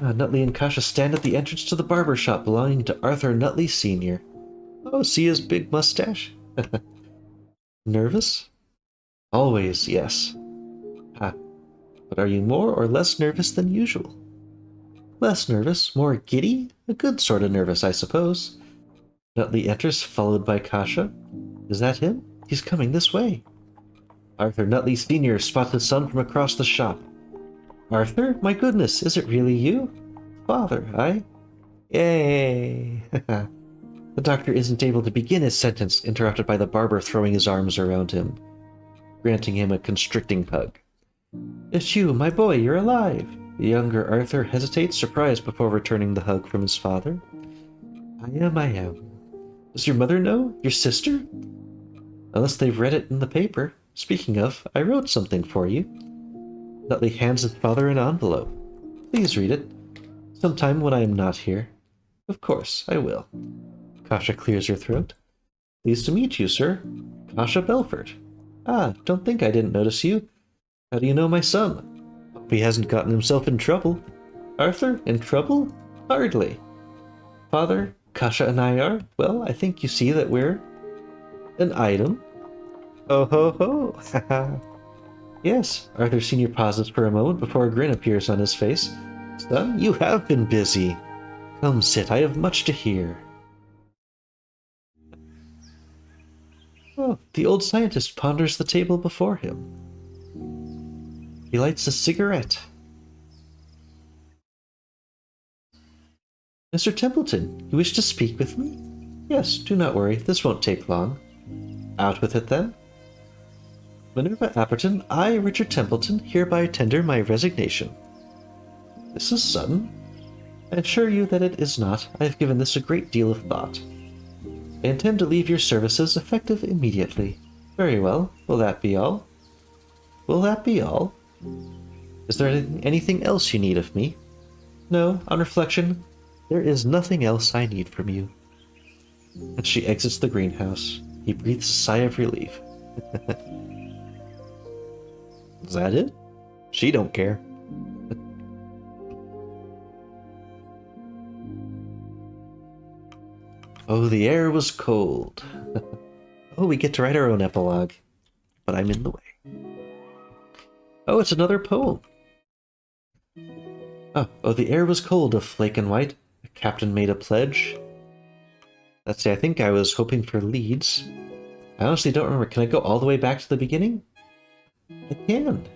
Nutley and Kasha stand at the entrance to the barber shop belonging to Arthur Nutley Sr. Oh, see his big mustache? Nervous? Always, yes. But are you more or less nervous than usual? Less nervous, more giddy? A good sort of nervous, I suppose. Nutley enters, followed by Kasha. Is that him? He's coming this way. Arthur Nutley Sr. spots his son from across the shop. Arthur? My goodness, is it really you? Father, aye? Yay! The doctor isn't able to begin his sentence, interrupted by the barber throwing his arms around him, granting him a constricting hug. It's you, my boy, you're alive! The younger Arthur hesitates, surprised before returning the hug from his father. I am. Does your mother know? Your sister? Unless they've read it in the paper. Speaking of, I wrote something for you. Nutley hands his father an envelope. Please read it. Sometime when I am not here. Of course, I will. Kasha clears her throat. Pleased to meet you, sir. Kasha Belfort. Don't think I didn't notice you. How do you know my son? Hope he hasn't gotten himself in trouble. Arthur, in trouble? Hardly. Father, Kasha and I are, well, I think you see that we're an item. Oh ho ho, haha. Yes, Arthur Sr. pauses for a moment before a grin appears on his face. Son, you have been busy. Come sit, I have much to hear. Oh, the old scientist ponders the table before him. He lights a cigarette. Mr. Templeton, you wish to speak with me? Yes, do not worry, this won't take long. Out with it then. Minerva Apperton, I, Richard Templeton, hereby tender my resignation. This is sudden. I assure you that it is not. I have given this a great deal of thought. I intend to leave your services effective immediately. Very well. Will that be all? Will that be all? Is there anything else you need of me? No, on reflection, there is nothing else I need from you. And she exits the greenhouse. He breathes a sigh of relief. Is that it? She don't care. Oh, the air was cold. Oh, we get to write our own epilogue. But I'm in the way. Oh, it's another poem. Oh, the air was cold of flake and white. The captain made a pledge. Let's see, I think I was hoping for leads. I honestly don't remember. Can I go all the way back to the beginning? I can.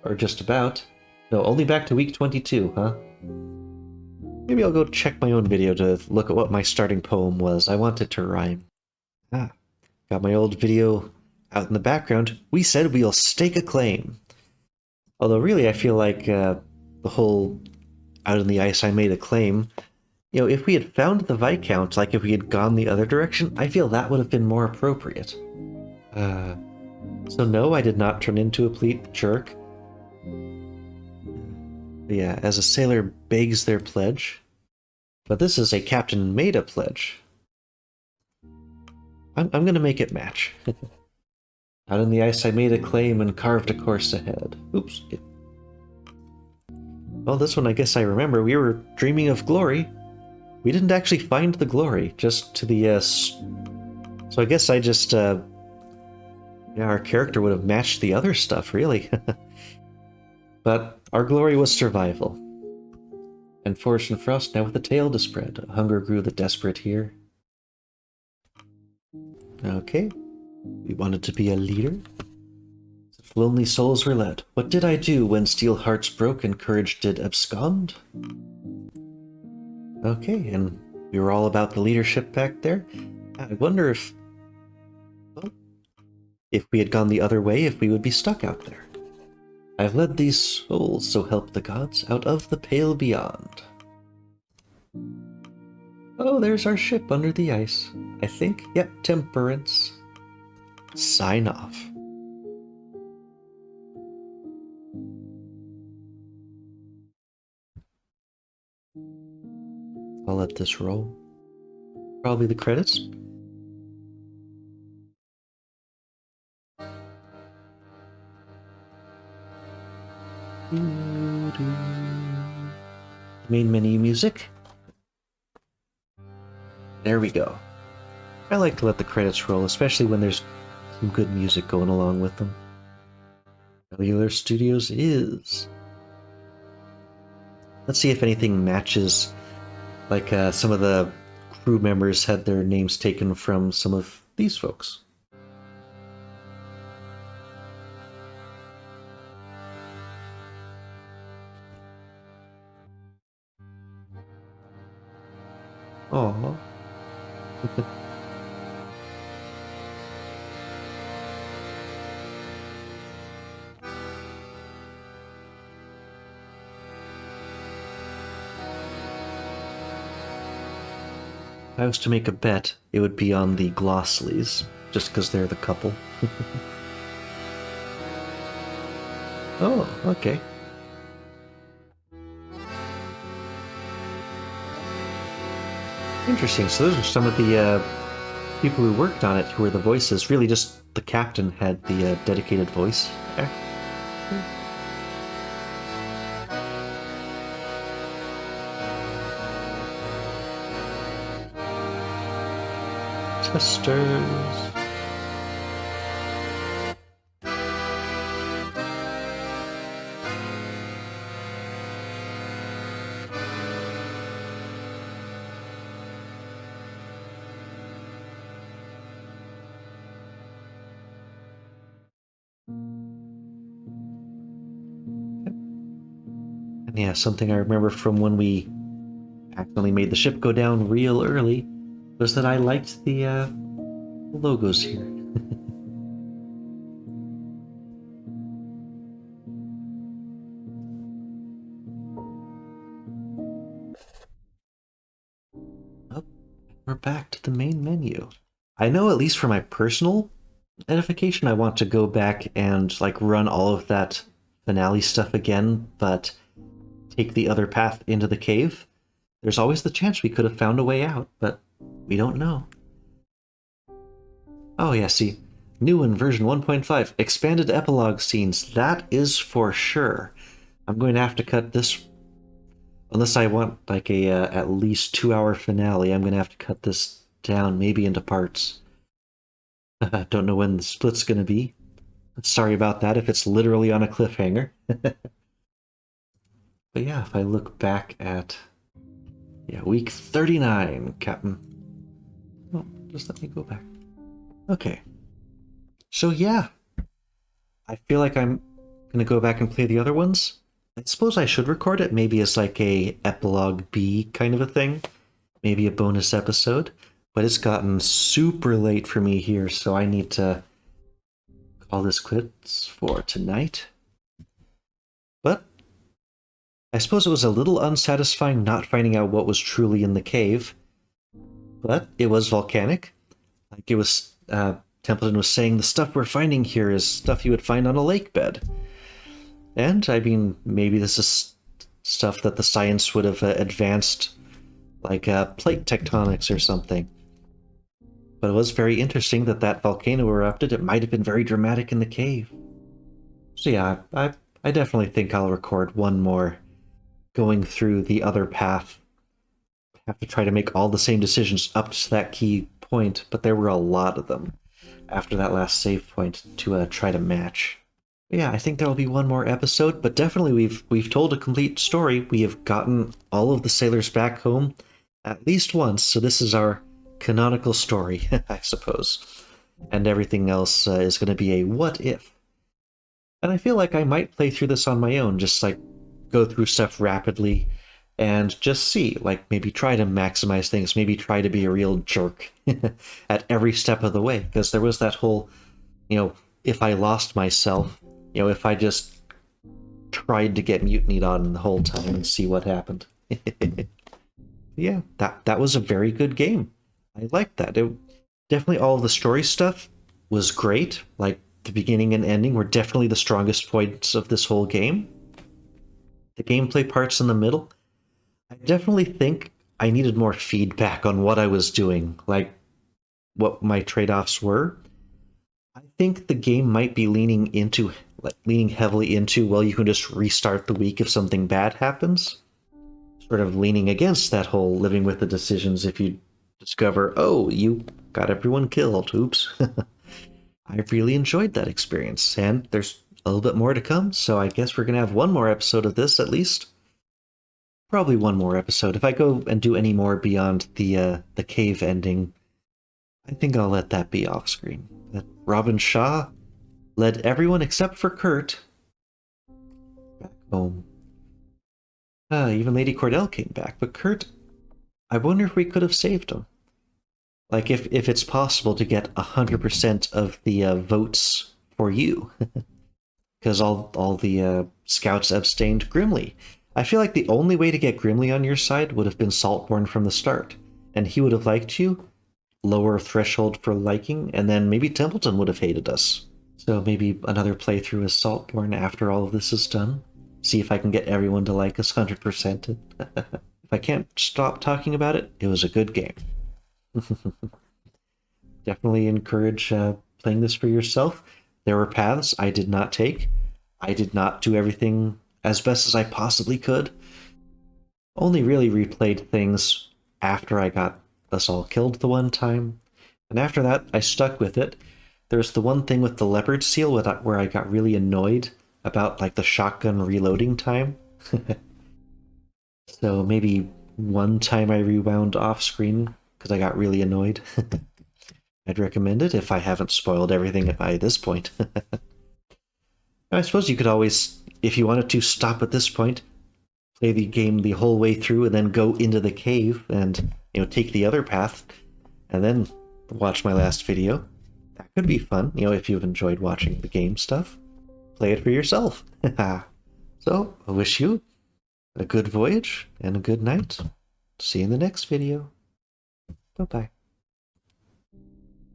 Or just about. No, only back to week 22, huh? Maybe I'll go check my own video to look at what my starting poem was. I want it to rhyme. Got my old video out in the background, we said we'll stake a claim. Although really, I feel like the whole out in the ice, I made a claim. You know, if we had found the Viscount, like if we had gone the other direction, I feel that would have been more appropriate. So no, I did not turn into a complete jerk. Yeah, as a sailor begs their pledge. But this is a captain made a pledge. I'm gonna make it match. Out in the ice, I made a claim and carved a course ahead. Oops. Well, this one I guess I remember. We were dreaming of glory. We didn't actually find the glory, just to the, So I guess I just, yeah, our character would have matched the other stuff, really. But our glory was survival. And forest and frost, now with a tail to spread. Hunger grew the desperate here. Okay. We wanted to be a leader. If lonely souls were led. What did I do when steel hearts broke and courage did abscond? Okay, and we were all about the leadership back there. I wonder if... well, if we had gone the other way, if we would be stuck out there. I've led these souls, so help the gods, out of the pale beyond. Oh, there's our ship under the ice. I think, yep, temperance. Sign off. I'll let this roll. Probably the credits. Main menu music. There we go. I like to let the credits roll, especially when there's some good music going along with them. Cellular Studios is. Let's see if anything matches. Like some of the crew members had their names taken from some of these folks. Aww. If I was to make a bet, it would be on the Glossleys, just because they're the couple. Oh, okay. Interesting. So those are some of the people who worked on it who were the voices. Really just the captain had the dedicated voice actor. Testers. And yeah, something I remember from when we accidentally made the ship go down real early was that I liked the logos here. Oh, we're back to the main menu. I know, at least for my personal edification, I want to go back and like run all of that finale stuff again, but take the other path into the cave. There's always the chance we could have found a way out, but we don't know. Oh yeah, see, new one, version 1.5, expanded epilogue scenes. That is for sure. I'm going to have to cut this, unless I want like a at least 2-hour finale. I'm going to have to cut this down, maybe into parts. Don't know when the split's going to be. Sorry about that if it's literally on a cliffhanger. But yeah, if I look back at, yeah, week 39, Captain. Oh, just let me go back. Okay. So yeah, I feel like I'm gonna go back and play the other ones. I suppose I should record it maybe as like a epilogue B kind of a thing. Maybe a bonus episode. But it's gotten super late for me here, so I need to call this quits for tonight. But I suppose it was a little unsatisfying not finding out what was truly in the cave. But it was volcanic. Like it was, Templeton was saying, the stuff we're finding here is stuff you would find on a lake bed. And, I mean, maybe this is stuff that the science would have advanced, like plate tectonics or something. But it was very interesting that that volcano erupted. It might have been very dramatic in the cave. So yeah, I definitely think I'll record one more going through the other path. Have to try to make all the same decisions up to that key point, but there were a lot of them after that last save point to try to match. But yeah, I think there'll be one more episode, but definitely we've told a complete story. We have gotten all of the sailors back home at least once, so this is our canonical story, I suppose. And everything else is going to be a what if. And I feel like I might play through this on my own, just like go through stuff rapidly and just see, like maybe try to maximize things, maybe try to be a real jerk at every step of the way. Because there was that whole, if I lost myself, if I just tried to get mutinied on the whole time and see what happened. Yeah, that was a very good game. I liked that. Definitely all of the story stuff was great. Like the beginning and ending were definitely the strongest points of this whole game. The gameplay parts in the middle, I definitely think I needed more feedback on what I was doing, like what my trade-offs were. I think the game might be leaning heavily into, well, you can just restart the week if something bad happens. Sort of leaning against that whole living with the decisions if you discover, oh, you got everyone killed. Oops. I really enjoyed that experience, and there's a little bit more to come, so I guess we're going to have one more episode of this at least. Probably one more episode. If I go and do any more beyond the cave ending, I think I'll let that be off screen. But Robin Shaw led everyone except for Kurt back home. Even Lady Cordell came back, but Kurt, I wonder if we could have saved him. Like if it's possible to get 100% of the votes for you, because all the scouts abstained Grimly. I feel like the only way to get Grimly on your side would have been Saltborn from the start, and he would have liked you, lower threshold for liking, and then maybe Templeton would have hated us. So maybe another playthrough as Saltborn after all of this is done. See if I can get everyone to like us 100%. If I can't stop talking about it, it was a good game. Definitely encourage playing this for yourself. There were paths I did not take. I did not do everything as best as I possibly could. Only really replayed things after I got us all killed the one time. And after that, I stuck with it. There's the one thing with the leopard seal where I got really annoyed about like the shotgun reloading time. So maybe one time I rewound off screen because I got really annoyed. I'd recommend it if I haven't spoiled everything by this point. I suppose you could always, if you wanted to, stop at this point, play the game the whole way through, and then go into the cave and take the other path, and then watch my last video. That could be fun, if you've enjoyed watching the game stuff. Play it for yourself. So, I wish you a good voyage and a good night. See you in the next video. Bye-bye.